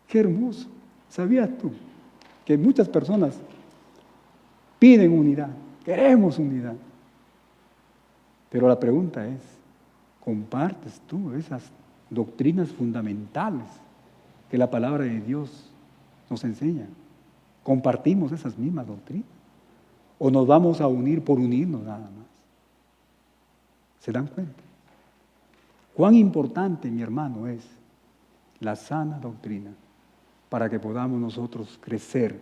Qué hermoso. ¿Sabías tú que muchas personas piden unidad? Queremos unidad. Pero la pregunta es, ¿compartes tú esas doctrinas fundamentales que la palabra de Dios nos enseña? ¿Compartimos esas mismas doctrinas? ¿O nos vamos a unir por unirnos nada más? ¿Se dan cuenta? Cuán importante, mi hermano, es la sana doctrina para que podamos nosotros crecer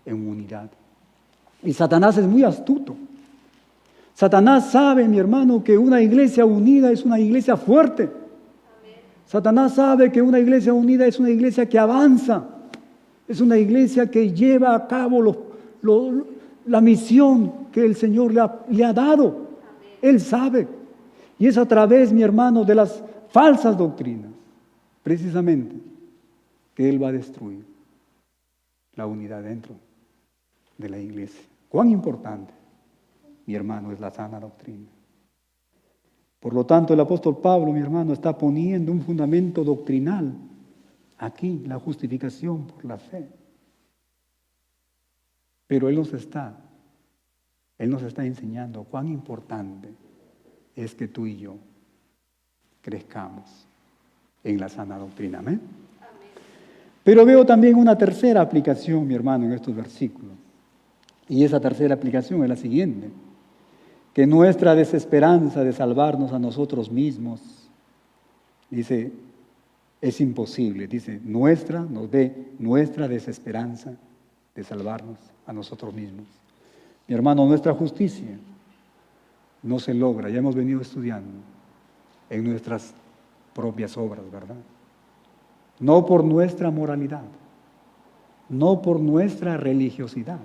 en unidad. Y Satanás es muy astuto. Satanás sabe, mi hermano, que una iglesia unida es una iglesia fuerte. Amén. Satanás sabe que una iglesia unida es una iglesia que avanza. Es una iglesia que lleva a cabo la misión que el Señor le ha dado. Amén. Él sabe. Y es a través, mi hermano, de las falsas doctrinas, precisamente, que Él va a destruir la unidad dentro de la iglesia. ¿Cuán importante, mi hermano, es la sana doctrina? Por lo tanto, el apóstol Pablo, mi hermano, está poniendo un fundamento doctrinal aquí, la justificación por la fe. Pero Él nos está enseñando cuán importante es que tú y yo crezcamos en la sana doctrina. Amén. Pero veo también una tercera aplicación, mi hermano, en estos versículos. Y esa tercera aplicación es la siguiente: que nuestra desesperanza de salvarnos a nosotros mismos, dice, es imposible. Dice, nos ve nuestra desesperanza de salvarnos a nosotros mismos. Mi hermano, nuestra justicia no se logra, ya hemos venido estudiando, en nuestras propias obras, ¿verdad? No por nuestra moralidad, no por nuestra religiosidad,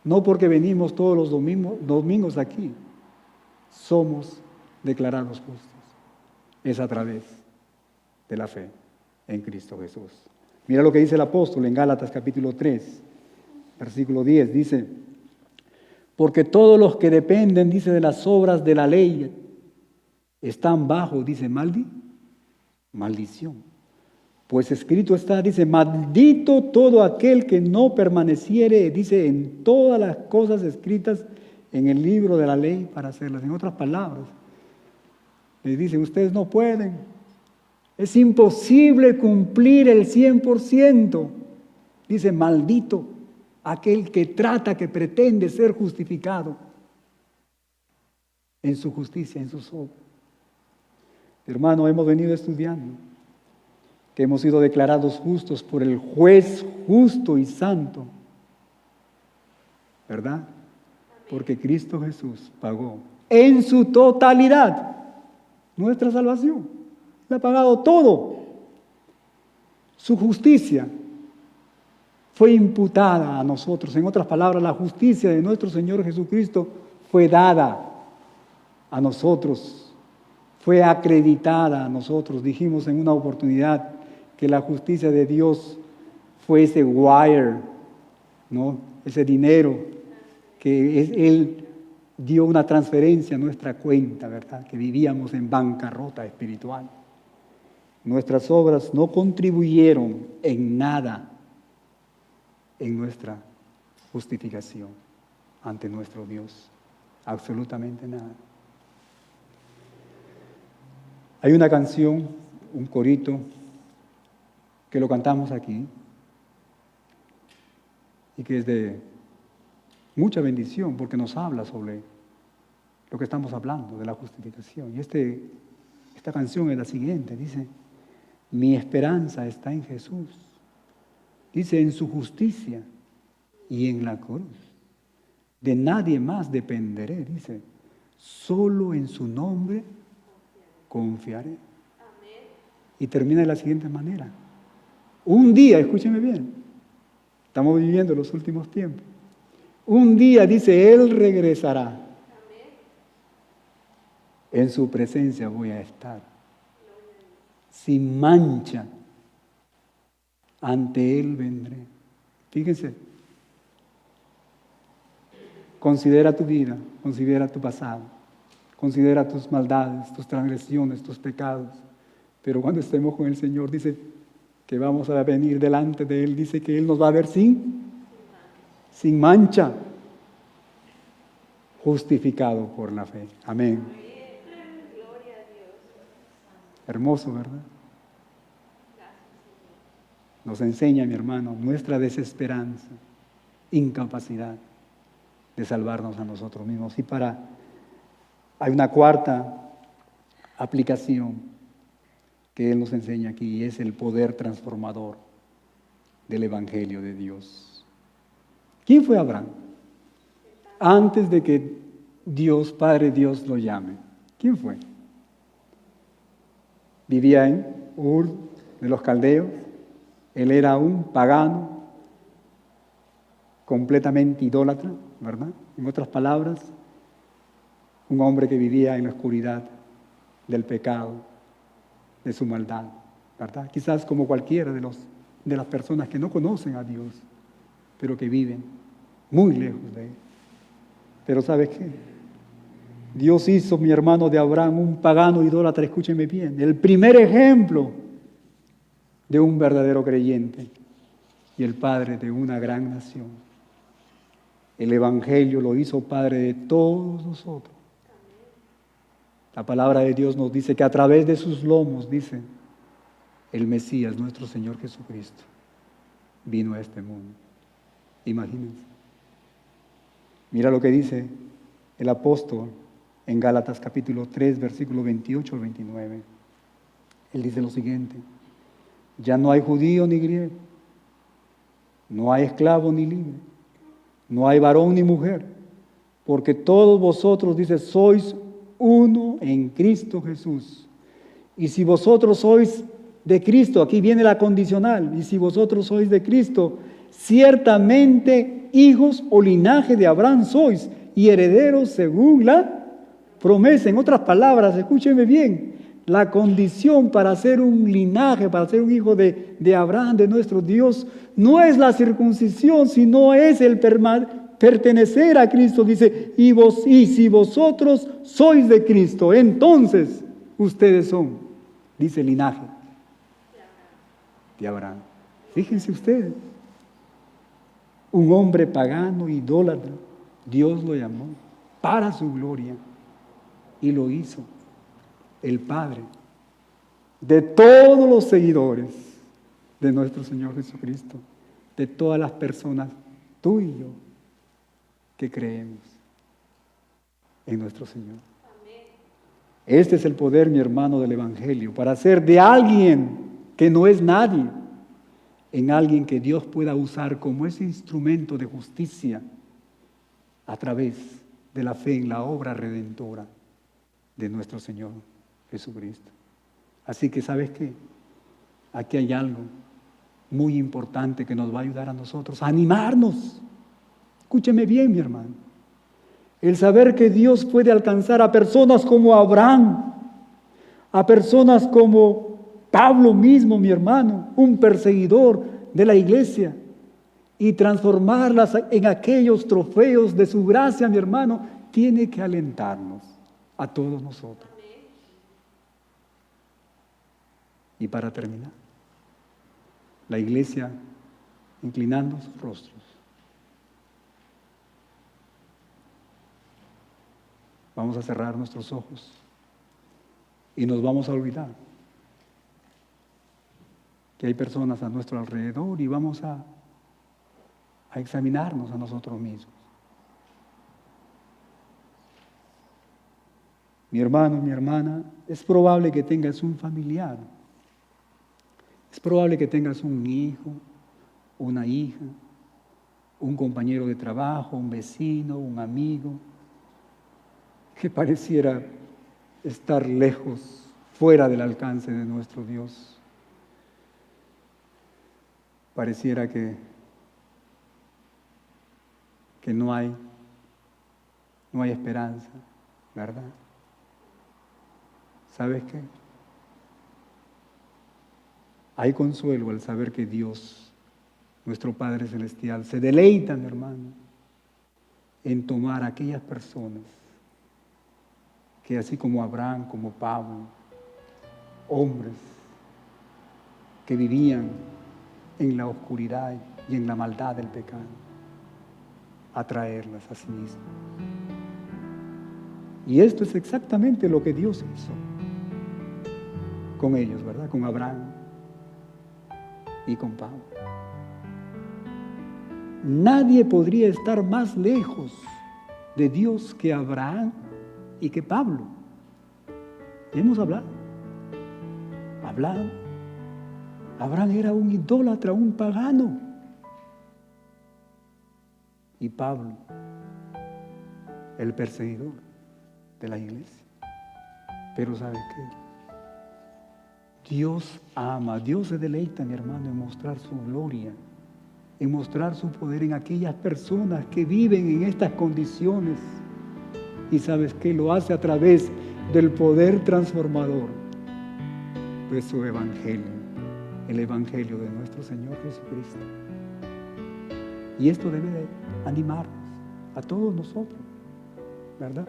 no porque venimos todos los domingos aquí, somos declarados justos. Es a través de la fe en Cristo Jesús. Mira lo que dice el apóstol en Gálatas capítulo 3, versículo 10, dice, porque todos los que dependen, dice, de las obras de la ley, están bajo, dice, maldición. Pues escrito está, dice, maldito todo aquel que no permaneciere, dice, en todas las cosas escritas en el libro de la ley para hacerlas. En otras palabras, les dice, ustedes no pueden, es imposible cumplir el 100%. Dice, maldito aquel que trata, que pretende ser justificado en su justicia, en sus obras. Hermano, hemos venido estudiando que hemos sido declarados justos por el juez justo y santo, ¿verdad? Porque Cristo Jesús pagó en su totalidad nuestra salvación. Le ha pagado todo. Su justicia fue imputada a nosotros. En otras palabras, la justicia de nuestro Señor Jesucristo fue dada a nosotros, fue acreditada a nosotros. Dijimos en una oportunidad que la justicia de Dios fue ese wire, ¿no? Ese dinero que Él dio una transferencia a nuestra cuenta, ¿verdad? Que vivíamos en bancarrota espiritual. Nuestras obras no contribuyeron en nada en nuestra justificación ante nuestro Dios. Absolutamente nada. Hay una canción, un corito, que lo cantamos aquí y que es de mucha bendición porque nos habla sobre lo que estamos hablando, de la justificación. Y esta canción es la siguiente, dice, mi esperanza está en Jesús, dice, en su justicia y en la cruz. De nadie más dependeré, dice, solo en su nombre confiaré. Y termina de la siguiente manera. Un día, escúcheme bien, estamos viviendo los últimos tiempos. Un día, dice, Él regresará. En su presencia voy a estar. Sin mancha, ante Él vendré. Fíjense, considera tu vida, considera tu pasado, considera tus maldades, tus transgresiones, tus pecados. Pero cuando estemos con el Señor, dice que vamos a venir delante de Él, dice que Él nos va a ver sin mancha, justificado por la fe. Amén. Hermoso, ¿verdad? Nos enseña, mi hermano, nuestra desesperanza, incapacidad de salvarnos a nosotros mismos. Y hay una cuarta aplicación que Él nos enseña aquí, y es el poder transformador del Evangelio de Dios. ¿Quién fue Abraham? Antes de que Dios, Padre Dios, lo llame. ¿Quién fue? Vivía en Ur de los Caldeos. Él era un pagano, completamente idólatra, ¿verdad? En otras palabras, un hombre que vivía en la oscuridad del pecado, de su maldad, ¿verdad? Quizás como cualquiera de las personas que no conocen a Dios, pero que viven muy lejos de Él. Pero ¿sabes qué? Dios hizo, mi hermano, de Abraham un pagano idólatra, escúcheme bien, el primer ejemplo de un verdadero creyente y el padre de una gran nación. El Evangelio lo hizo padre de todos nosotros. La palabra de Dios nos dice que a través de sus lomos, dice, el Mesías, nuestro Señor Jesucristo, vino a este mundo. Imagínense. Mira lo que dice el apóstol en Gálatas capítulo 3, versículo 28 al 29. Él dice lo siguiente: ya no hay judío ni griego, no hay esclavo ni libre, no hay varón ni mujer, porque todos vosotros, dice, sois uno en Cristo Jesús. Y si vosotros sois de Cristo, aquí viene la condicional, y si vosotros sois de Cristo, ciertamente hijos o linaje de Abraham sois, y herederos según la promesa. En otras palabras, escúcheme bien, la condición para ser un linaje, para ser un hijo de Abraham, de nuestro Dios, no es la circuncisión, sino es el pertenecer a Cristo. Dice, y si vosotros sois de Cristo, entonces ustedes son, dice, linaje de Abraham. Fíjense ustedes, un hombre pagano, idólatra, Dios lo llamó para su gloria y lo hizo el Padre de todos los seguidores de nuestro Señor Jesucristo, de todas las personas, tú y yo, que creemos en nuestro Señor. Este es el poder, mi hermano, del Evangelio, para hacer de alguien que no es nadie, en alguien que Dios pueda usar como ese instrumento de justicia a través de la fe en la obra redentora de nuestro Señor Jesucristo. Así que, ¿sabes qué? Aquí hay algo muy importante que nos va a ayudar a nosotros a animarnos. Escúcheme bien, mi hermano. El saber que Dios puede alcanzar a personas como Abraham, a personas como Pablo mismo, mi hermano, un perseguidor de la iglesia, y transformarlas en aquellos trofeos de su gracia, mi hermano, tiene que alentarnos a todos nosotros. Y para terminar, la iglesia inclinando sus rostros. Vamos a cerrar nuestros ojos y nos vamos a olvidar que hay personas a nuestro alrededor y vamos a examinarnos a nosotros mismos. Mi hermano, mi hermana, es probable que tengas un familiar, es probable que tengas un hijo, una hija, un compañero de trabajo, un vecino, un amigo, que pareciera estar lejos, fuera del alcance de nuestro Dios. Pareciera que no hay esperanza, ¿verdad? ¿Sabes qué? Hay consuelo al saber que Dios, nuestro Padre Celestial, se deleita, mi hermano, en tomar a aquellas personas que, así como Abraham, como Pablo, hombres que vivían en la oscuridad y en la maldad del pecado, atraerlas a sí mismo. Y esto es exactamente lo que Dios hizo con ellos, ¿verdad? Con Abraham y con Pablo. Nadie podría estar más lejos de Dios que Abraham y que Pablo. Y hemos hablado. Abraham era un idólatra, un pagano. Y Pablo, el perseguidor de la iglesia. Pero ¿sabes qué? Dios ama, Dios se deleita, mi hermano, en mostrar su gloria, en mostrar su poder en aquellas personas que viven en estas condiciones. Y ¿sabes qué? Lo hace a través del poder transformador de su evangelio, el evangelio de nuestro Señor Jesucristo. Y esto debe de animarnos a todos nosotros, ¿verdad?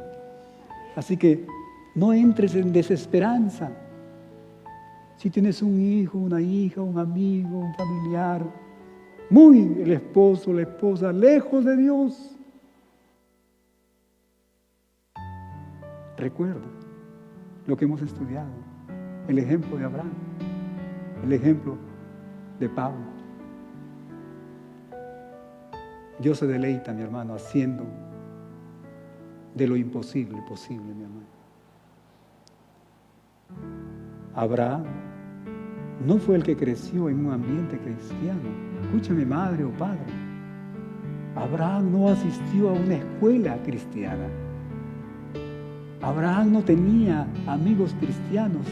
Así que no entres en desesperanza. Si tienes un hijo, una hija, un amigo, un familiar, el esposo, la esposa, lejos de Dios, recuerda lo que hemos estudiado, el ejemplo de Abraham. el ejemplo de Pablo. Dios se deleita, mi hermano, haciendo de lo imposible posible, mi hermano. Abraham no fue el que creció en un ambiente cristiano. Escúchame, madre o padre. Abraham no asistió a una escuela cristiana. Abraham no tenía amigos cristianos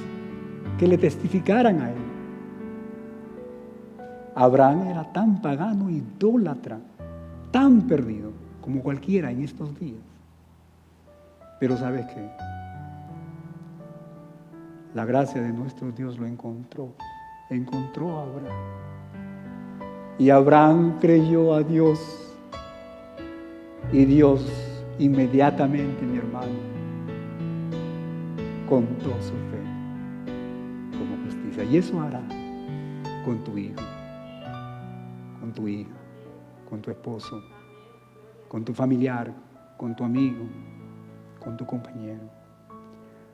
que le testificaran a él. Abraham era tan pagano, idólatra, tan perdido como cualquiera en estos días. Pero ¿sabes qué? La gracia de nuestro Dios lo encontró a Abraham. Y Abraham creyó a Dios. Y Dios inmediatamente, mi hermano, contó su fe como justicia. Y eso hará con tu hijo, con tu hija, con tu esposo, con tu familiar, con tu amigo, con tu compañero.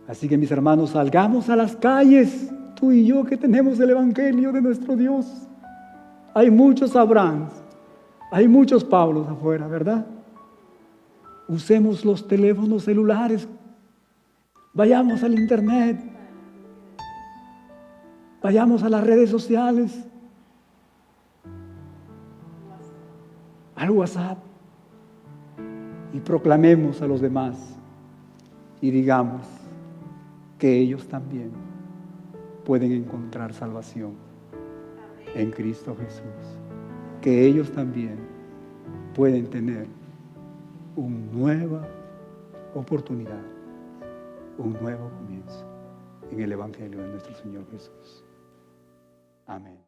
Así que, mis hermanos, salgamos a las calles, tú y yo que tenemos el Evangelio de nuestro Dios. Hay muchos Abrahams, hay muchos Pablos afuera, ¿verdad? Usemos los teléfonos celulares, vayamos al internet, vayamos a las redes sociales, al WhatsApp, y proclamemos a los demás y digamos que ellos también pueden encontrar salvación en Cristo Jesús, que ellos también pueden tener una nueva oportunidad, un nuevo comienzo en el Evangelio de nuestro Señor Jesús. Amén.